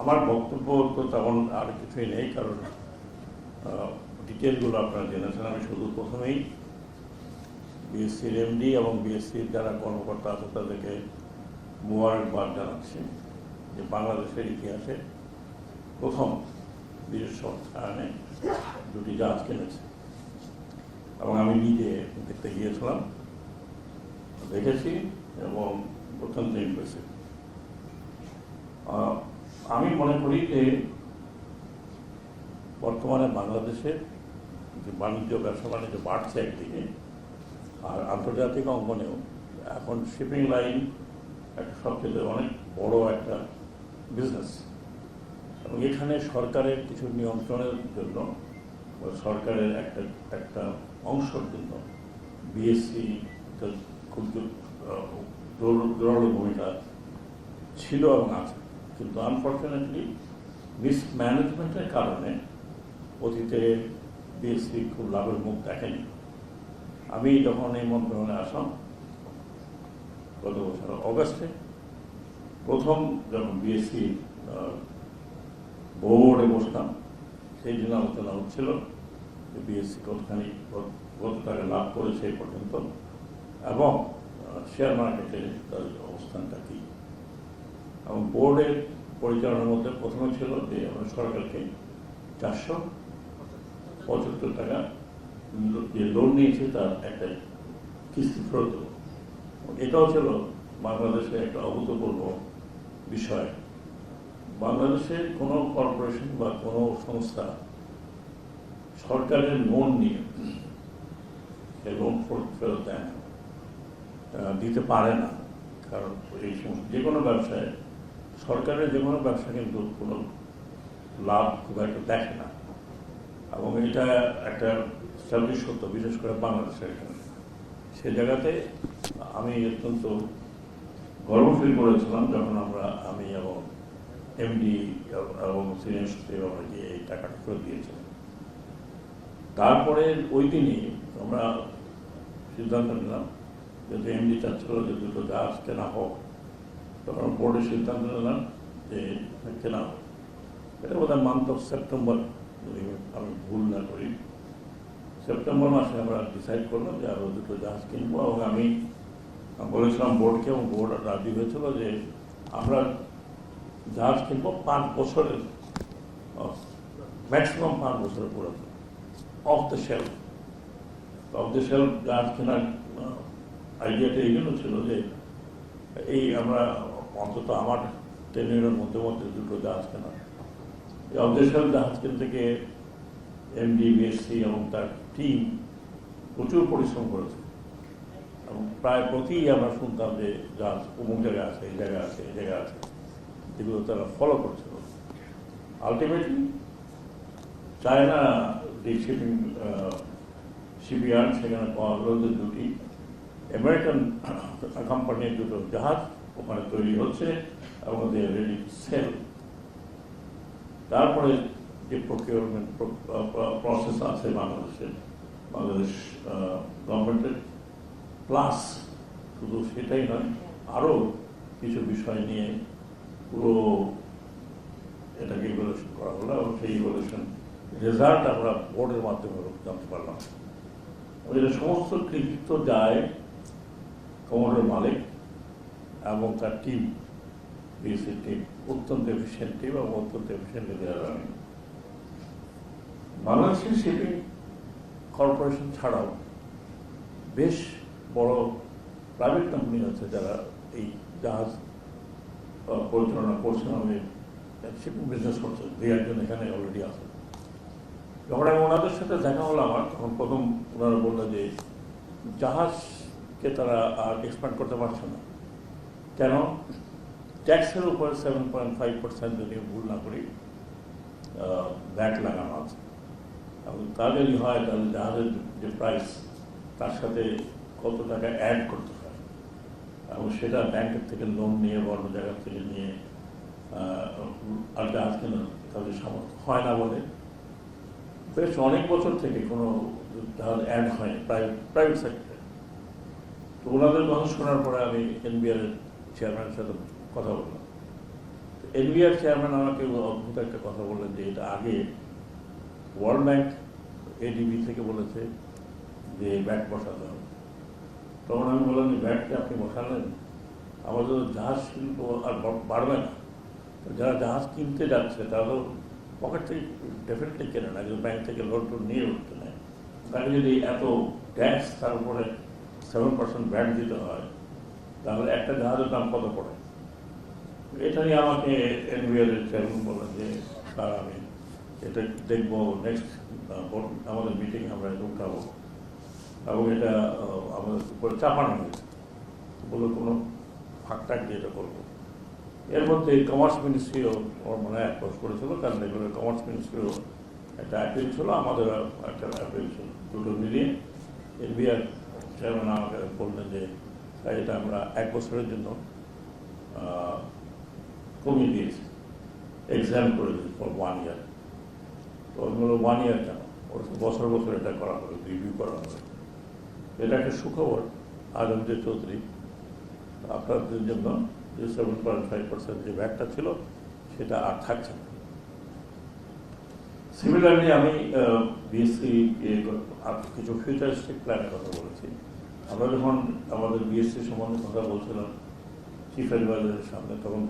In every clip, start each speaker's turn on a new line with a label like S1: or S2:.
S1: আমার বক্তব্য তো তেমন আর কিছুই নেই, কারণ ডিটেলগুলো আপনারা জেনেছেন। আমি শুধু প্রথমেই বিএসসির এমডি এবং বিএসসির যারা কর্মকর্তা আছে তাদেরকে মোবারকবাদ জানাচ্ছি যে বাংলাদেশের ইতিহাসে প্রথম নিজস্ব অর্থায়নে দুটি জাহাজ কিনেছে, এবং আমি নিজে দেখতে গিয়েছিলাম, দেখেছি এবং অত্যন্ত ইমপ্রেসিভ। আমি মনে করি যে বর্তমানে বাংলাদেশের যে বাণিজ্য ব্যবসা বাণিজ্য বাড়ছে একদিকে, আর আন্তর্জাতিক অঙ্গনেও এখন শিপিং লাইন একটা সবচেয়ে অনেক বড় একটা বিজনেস, এবং এখানে সরকারের কিছু নিয়ন্ত্রণের জন্য সরকারের একটা অংশের জন্য বিএসসি খুব জোরালো ভূমিকা ছিল এবং আছে। কিন্তু আনফর্চুনেটলি মিসম্যানেজমেন্টের কারণে অতীতে বিএসসি খুব লাভের মুখ দেখেনি। আমি যখন এই মন্ত্রণালয়ে আসলাম গত বছর অগাস্টে, প্রথম যখন বিএসসি বোর্ডে বসতাম, সেই দিন আলোচনা হচ্ছিল যে বিএসসি কতখানি কত টাকা লাভ করে সেই পর্যন্ত, এবং শেয়ার মার্কেটে তার অবস্থানটা কী। এবং বোর্ডের পরিচালনার মধ্যে প্রথমে ছিল যে আমরা সরকারকে 475 টাকা যে লোন নিয়েছে তার একটা কিস্তি ফেরত দেব। এটাও ছিল বাংলাদেশে একটা অভূতপূর্ব বিষয়। বাংলাদেশের কোনো কর্পোরেশন বা কোনো সংস্থা সরকারের লোন নিয়ে সে লোন ফেরত দেয় না, দিতে পারে না। কারণ এই যে কোনো ব্যবসায় সরকারের যে কোনো ব্যবসা কিন্তু কোনো লাভ খুব একটা দেখে না, এবং এটা একটা স্ট্যাবলিশ সত্য, বিশেষ করে বাংলাদেশের এখানে। সে জায়গাতে আমি অত্যন্ত গর্ব ফিল করেছিলাম যখন আমি এবং এমডি এবং সিনিয়র সচিব আমরা গিয়ে এই টাকাটা ফেরত দিয়েছিলাম। তারপরে ওই দিনই আমরা সিদ্ধান্ত নিলাম, যেহেতু এমডি চাচ্ছিল যে দুটো জাহাজ কেনা হোক, তখন বোর্ডের সিদ্ধান্ত নিলাম যে কেনা হোক। এটা বোধহয় মান্থ অফ সেপ্টেম্বর, যদি আমি ভুল না করি, সেপ্টেম্বর মাসে আমরা ডিসাইড করলাম যে আরও দুটো জাহাজ কিনবো। এবং আমি বলেছিলাম বোর্ডকে, এবং বোর্ড রাজি হয়েছিল যে আমরা জাহাজ কিনবো 5 বছরের, ম্যাক্সিমাম 5 বছরের পুরাতন, অফ দ্য শেলফ জাহাজ কেনার আইডিয়াটা এই জন্য ছিল যে এই আমরা অন্তত আমার টেনিয়রের মধ্যে দুটো জাহাজ কেনা। এই অফ দ্য শেলফ জাহাজ কিনতে গিয়ে এমডি, বিএসসি এবং তার টিম প্রচুর পরিশ্রম করেছে, এবং প্রায় আমরা শুনতাম যে জাহাজ অমুক জায়গায় আছে, এই জায়গায় আছে, এই জায়গায় আছে, যেগুলো তারা ফলো করছিল। আলটিমেটলি চায়না যে শিপইয়ার্ড, সেখানে পাওয়া গেল যে দুটি আমেরিকান কোম্পানির দুটো জাহাজ ওখানে তৈরি হচ্ছে এবং রেডি টু সেল। তারপরে যে প্রকিউরমেন্ট প্রসেস আছে বাংলাদেশ গভর্নমেন্টের, প্লাস শুধু সেটাই নয়, আরও কিছু বিষয় নিয়ে পুরো এটাকে ইভ্যালুয়েশন করা হলো, এবং সেই ইভ্যালুয়েশন রেজাল্ট আমরা বোর্ডের মাধ্যমে জানতে পারলাম। এটা সমস্ত কৃতিত্ব যায় কমোডোর মালিক এবং তার টিম, বিএসসি টিম, অত্যন্ত এফিসিয়েন্ট টিম এবং অত্যন্ত এফিসিয়েন্টলি দেওয়া যায়। বাংলাদেশের শিপিং কর্পোরেশন ছাড়াও বেশ বড় প্রাইভেট কোম্পানি আছে যারা এই জাহাজ পরিচালনা করছেন, আমি শিপিং বিজনেস করছেন, 2 জন এখানে অলরেডি আছে। যখন আমি ওনাদের সাথে দেখা হলো আমার, তখন প্রথম ওনারা বললো যে জাহাজকে তারা আর এক্সপ্যান্ড করতে পারছে না। কেন? ট্যাক্সের উপর 7.5% যদি ভুল না করি ভ্যাট লাগানো আছে, এবং তা যদি হয় তাহলে জাহাজের যে প্রাইস তার সাথে কত টাকা অ্যাড করতে হয়, এবং সেটা ব্যাংকের থেকে লোন নিয়ে বা অন্য জায়গা থেকে নিয়ে আর জাহাজ কেনার তাদের সামর্থ্য হয় না বলে বেশ অনেক বছর থেকে কোনো জাহাজ অ্যাড হয়নি প্রাইভেট সেক্টরে। তো ওনাদের কথা শোনার পরে আমি এনবিআর এর চেয়ারম্যানের সাথে কথা বললাম। এনবিআর চেয়ারম্যান আমাকে অদ্ভুত একটা কথা বললেন যে এটা আগে ওয়ার্ল্ড ব্যাংক এডিবি থেকে বলেছে যে ব্যাট বসাতে হবে। তখন আমি বললাম যে ব্যাটকে আপনি বসালেন, আমাদের জাহাজ শিল্প আর বাড়বে না। যারা জাহাজ কিনতে যাচ্ছে তারা তো পকেট থেকে ডেফিনেটলি কেনে না, কিন্তু ব্যাংক থেকে লোন টোন নিয়ে উঠতে নেয়। তাকে যদি এত ট্যাক্স তার উপরে 7% ব্যাট দিতে হয়, তাহলে একটা জাহাজের দাম কত পড়ে? এটা নিয়ে আমাকে এনবিআর চেয়ারম্যান বললেন যে স্যার আমি এটা দেখবো, নেক্সট আমাদের মিটিং আমরা এটা উঠাবো, এবং এটা আমাদের উপরে চাপানো হয়েছে, বলে কোনো ফাঁকটাক দিয়ে এটা করবো। এর মধ্যে কমার্স মিনিস্ট্রিও মানে অ্যাপ্রোচ করেছিল, কারণ এগুলো কমার্স মিনিস্ট্রিও একটা অ্যাপিল ছিল, আমাদের একটা অ্যাপিল ছিল, দুটো মিলিয়ে এনবিআর চেয়ারম্যান আমাকে বললেন যে তাই এটা আমরা 1 বছরের জন্য কমিয়ে দিয়েছি, এক্সাম করে দিয়েছি ফর 1 ইয়ার। তো আমি বললাম 1 ইয়ার কেন, ওর বছর বছর এটা করা হবে, রিভিউ করা হবে। এটা একটা সুখবর আজমজেদ চৌধুরী আপনাদের জন্য যে 7.5% যে ব্যাগটা ছিল সেটা আর থাকছে না। সিমিলারলি আমি বিএসসি কিছু ফিউচারিস্টিক প্ল্যানের কথা বলেছি। আমরা যখন আমাদের বিএসসি সম্বন্ধে কথা বলছিলাম চিফ অ্যাডভাইজারের সামনে, তখন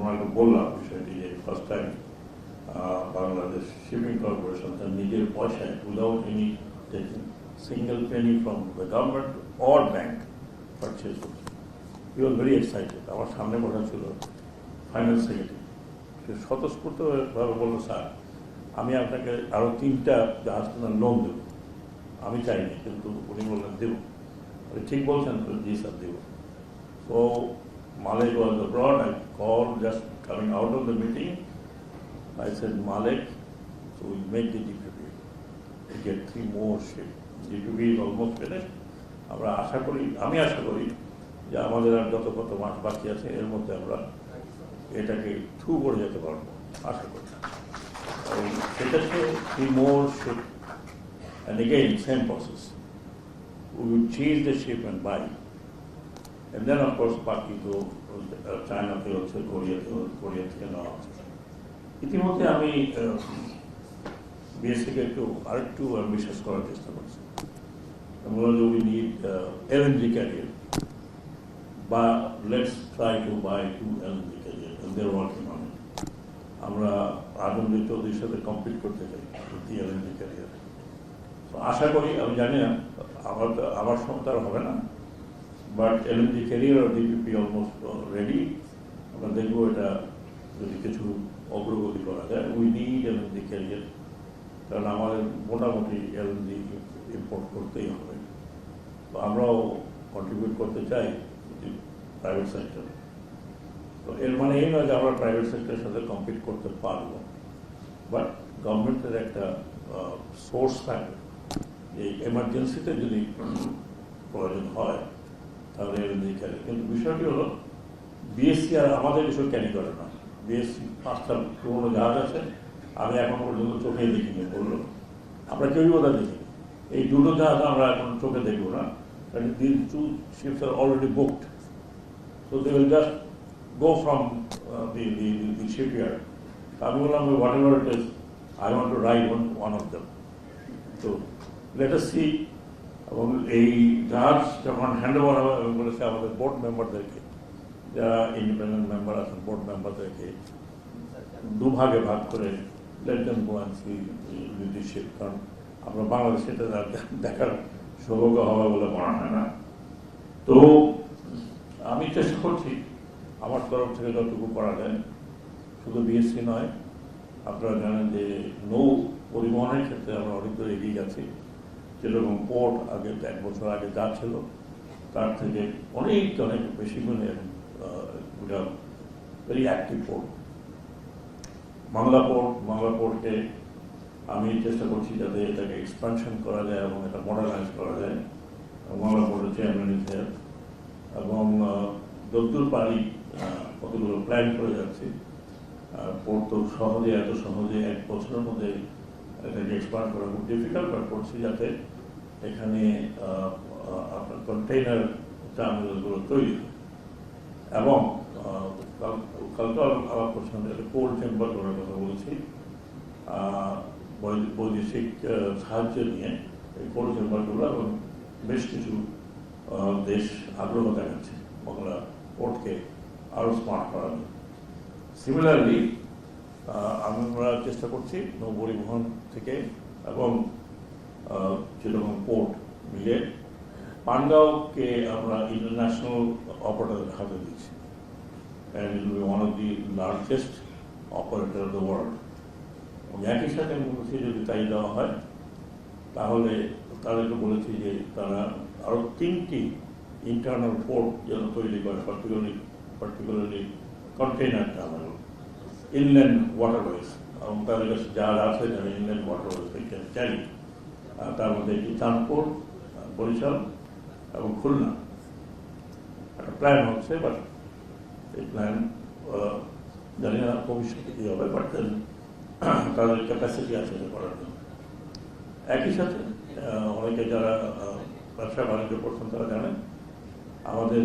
S1: ওনাকে বললাম বিষয়টি যে first time Bangladesh shipping corporation তার নিজের পয়সায় without any single Penney from the government or bank purchase করছে। হি ওয়াজ ভেরি এক্সাইটেড। আমার সামনে বসা ছিল ফাইন্যান্স সেক্রেটারি, সে স্বতঃস্ফূর্তভাবে বলল স্যার আমি আপনাকে আরও 3টা জাহাজ কেনার লোন দেব। আমি চাইনি, কিন্তু উনি বললেন দেব। ঠিক বলছেন তো? জি স্যার দেব। So Malik was abroad. I called just coming out of the meeting. I said, Malik, so we make the DPP. We get 3 more ships. DPP is almost finished. আমি আশা করি যে আমাদের আর যত কত মাস বাকি আছে এর মধ্যে আমরা এটাকে থ্রু করে যেতে পারবো, আশা করি। সেটা হচ্ছে 3 more ships. And again, same process. We would change the ship and buy. And then of course বাকি তো চায়নাতে হচ্ছে, কোরিয়া থেকে নেওয়া হচ্ছে। ইতিমধ্যে আমি বিএসসিকে আরেকটু বিশ্বাস করার চেষ্টা করছি। উই নিড এলএনজি ক্যারিয়ার, বা let's try to buy 2 LNG carrier, and they are working on it. আমরা আজমজেদ চৌধুরীর সাথে কম্পিট করতে চাই এলএনজি ক্যারিয়ার। তো আশা করি, আমি জানি না আমার সন্তান হবে না, বাট এলএনজি ক্যারিয়ার আর ডিপিপি অলমোস্ট রেডি। আমরা দেখবো এটা যদি কিছু অগ্রগতি করা যায়। উই নিড এলএনজি ক্যারিয়ার, কারণ আমাদের মোটামুটি এলএনজি ইম্পোর্ট করতেই হবে। তো আমরাও কন্ট্রিবিউট করতে চাই প্রাইভেট সেক্টর। তো এর মানে এই নয় যে আমরা প্রাইভেট সেক্টরের সাথে কম্পিট করতে পারবো, বাট গভর্নমেন্টের একটা সোর্স থাকে, এই এমার্জেন্সিতে যদি প্রয়োজন হয় তাহলে এলএনজি ক্যারি। কিন্তু বিষয়টি হলো বিএসসি আর আমাদের কিছু ক্যারি করে না। বিএসসি 5টা পুরোনো জাহাজ আছে, আমি এখন পর্যন্ত চোখে দেখিনি, বললো আমরা কেউই বোধহয় দেখিনি। এই 2টো জাহাজ আমরা এখন চোখে দেখবো না, কারণ these 2 ships are already booked, so they will just go from the shipyard. আমি বললাম whatever it is, I want to ride one of them. So let us see. এবং এই জাহাজ যখন হ্যান্ড ওভার হবে, আমি বলেছি আমাদের বোর্ড মেম্বারদেরকে, যারা ইন্ডিপেন্ডেন্ট মেম্বার আছেন, বোর্ড মেম্বারদেরকে 2 ভাগে ভাগ করে let them go and see the ship, কারণ আমরা বাংলাদেশে এটা দেখার সৌভাগ্য হবে বলে মনে হয় না। তো আমি চেষ্টা করছি আমার তরফ থেকে যতটুকু করা যায়। শুধু বিএসসি নয়, আপনারা জানেন যে নৌ পরিবহনের ক্ষেত্রে আমরা অনেক দূর এগিয়ে যাচ্ছি। যেরকম পোর্ট আগে 1 বছর আগে যা ছিল তার থেকে অনেক বেশি গুণে ভেরি অ্যাক্টিভ পোর্ট। বাংলা পোর্টকে আমি চেষ্টা করছি যাতে এটাকে এক্সপানশন করা যায় এবং এটা মডার্নাইজ করা যায়। বাংলা পোর্টের চেয়ারম্যান হিসেবে এবং যতদূর পারি কতগুলো প্ল্যান করে যাচ্ছি। পোর্ট তো এত সহজে 1 বছরের মধ্যে এটাকে এক্সপান্ড করা খুব ডিফিকাল্ট, বাট করছি যাতে এখানে আপনার কন্টেইনার টার্মিনালগুলো তৈরি হয় এবং কালকে আলাপ করছিলাম একটা কোল্ড চেম্বার করার কথা বলেছি, বৈদেশিক সাহায্য নিয়ে এই কোল্ড চেম্বারগুলো, এবং বেশ কিছু দেশ আগ্রহ দেখাচ্ছে বাংলা পোর্টকে আরও স্মার্ট করার। সিমিলারলি আমরা চেষ্টা করছি নৌ পরিবহন থেকে এবং যেরকম পোর্ট মিলে পানগাঁওকে আমরা ইন্টারন্যাশনাল অপারেটরের হাতে দিচ্ছি, and it will be one of the largest operator of the world. একই সাথে আমি বলছি যদি তাই দেওয়া হয় তাহলে তাদেরকে বলেছি যে তারা আরও 3টি ইন্টারনাল পোর্ট যেন তৈরি করে, particularly container terminal, inland waterways, এবং তাদের কাছে যারা আছে যারা ইনল্যান্ড ওয়াটারওয়েজ থেকে চাই, তার মধ্যে একটি চাঁদপুর, বরিশাল এবং খুলনা। একটা প্ল্যান হচ্ছে, বাট এই প্ল্যান জানি না ভবিষ্যতে কী হবে, বাট তাদের ক্যাপাসিটি আছে করার জন্য। একই সাথে অনেকে যারা ব্যবসা বাণিজ্য করছেন তারা জানেন আমাদের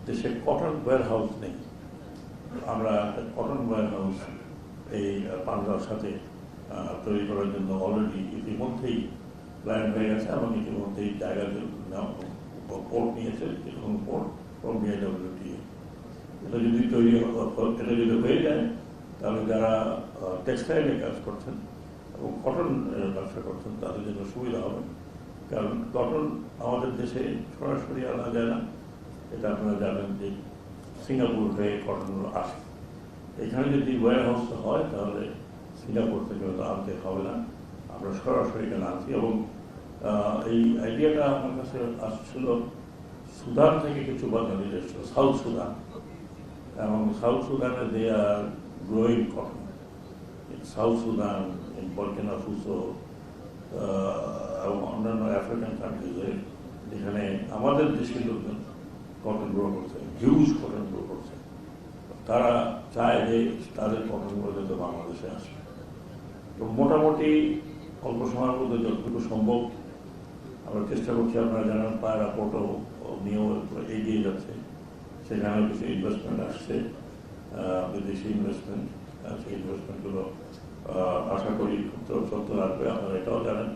S1: দেশে কটন ওয়্যার হাউস নেই। আমরা কটন ওয়্যার হাউস এই পানগাঁওর সাথে তৈরি করার জন্য অলরেডি ইতিমধ্যেই প্ল্যান হয়ে গেছে, এবং ইতিমধ্যেই জায়গা পোর্ট নিয়েছে, যেরকম পোর্ট এবং বিআইডব্লিউটিএ। এটা যদি এটা যদি হয়ে যায় তাহলে যারা টেক্সটাইলে কাজ করছেন এবং কটন ব্যবসা করছেন তাদের জন্য সুবিধা হবে, কারণ কটন আমাদের দেশে সরাসরি আনা যায় না। এটা আপনারা জানেন যে সিঙ্গাপুর হয়ে কটনগুলো আসে। এখানে যদি ওয়্যার হাউসটা হয় তাহলে সিঙ্গাপুর থেকে হয়তো আনতে হবে না, আমরা সরাসরি এখানে আনছি। এবং এই আইডিয়াটা আমার কাছে আসছিল সুদান থেকে, কিছু বাঙালির এসেছিল, সাউথ সুদান, এবং সাউথ সুদানে they are growing cotton. South Sudan, Burkina Faso এবং অন্যান্য আফ্রিকান কান্ট্রিজে যেখানে আমাদের দেশের লোকজন কটন গ্রো করছে, হিউজ কটন গ্রো করছে, তারা চায় যে তাদের কটনগুলো যাতে বাংলাদেশে আসে। তো মোটামুটি অল্প সময়ের মধ্যে যতটুকু সম্ভব আমরা চেষ্টা করছি। আপনারা জানেন পায়রা পোর্টও নিয়েও এগিয়ে যাচ্ছে, সেখানেও কিছু ইনভেস্টমেন্ট আসছে, বিদেশি ইনভেস্টমেন্ট। সেই ইনভেস্টমেন্টগুলো আশা করি খুব চলতে লাগবে। আপনারা এটাও জানেন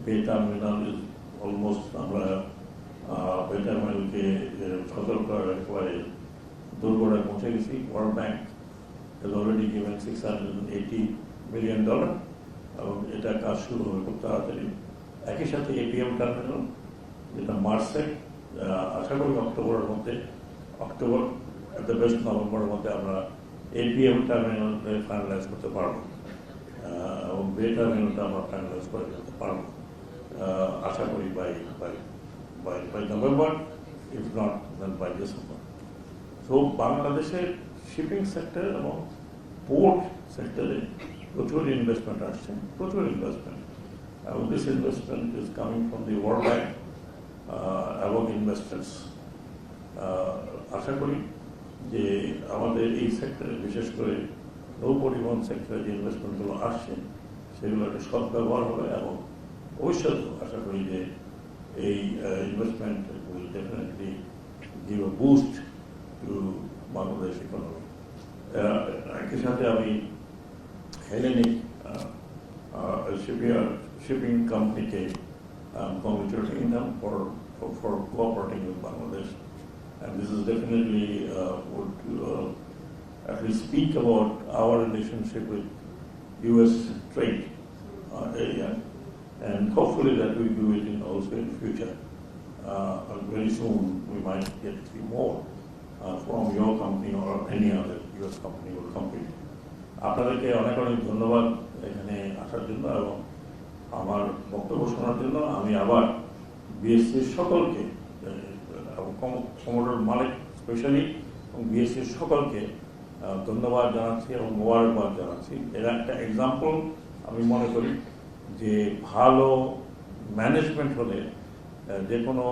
S1: বে টার্মিনাল ইজ অলমোস্ট, আমরা বে টার্মিনালকে সচল করার একেবারে দুর্গড়ায় পৌঁছে গেছি। World bank has already given $680 million, এবং এটা কাজ শুরু হবে খুব তাড়াতাড়ি। একই সাথে এপিএম টার্মিনাল, যেটা মার্চে আশা করি অক্টোবর এট দ্য বেস্ট নভেম্বরের মধ্যে আমরা এপিএম টার্মিনাল ফাইনালাইজ করতে পারবো, এবং বে টার্মিনালটা আমরা ফাইনালাইজ করে ফেলতে পারবো আশা করি by November, if not then by December. তো বাংলাদেশের শিপিং সেক্টর এবং পোর্ট সেক্টরে প্রচুর ইনভেস্টমেন্ট আসছে, প্রচুর ইনভেস্টমেন্ট, এবং this investment is coming from the world bank এবং ইনভেস্টার্স। আশা করি যে আমাদের এই সেক্টরে, বিশেষ করে নৌ পরিবহন সেক্টরে যে ইনভেস্টমেন্টগুলো আসছে সেগুলো একটা সদ্ব্যবহার হবে, এবং ভবিষ্যতেও আশা করি যে এই investment will definitely give a boost to Bangladesh economy. একই সাথে আমি হেলেনিক শিপিং কোম্পানিকে congratulating them for cooperating with Bangladesh, and this is definitely would at least speak about our relationship with U.S. trade area, and hopefully that we do it in also in future. Very soon we might get more from your company or any other U.S. company will compete. আপনাদেরকে অনেক অনেক ধন্যবাদ এখানে আসার জন্য এবং আমার বক্তব্য শোনার জন্য। আমি আবার বিএসসির সকলকে, কমোডোর মালিক স্পেশালি এবং বিএসসির সকলকে ধন্যবাদ জানাচ্ছি এবং মোবারকবাদ জানাচ্ছি। এর একটা এক্সাম্পল আমি মনে করি যে ভালো ম্যানেজমেন্ট হলে যে কোনো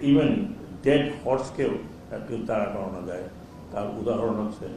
S1: ইভেন ডেড হর্সকেও একটু তাড়া করানো যায়। তার উদাহরণ হচ্ছে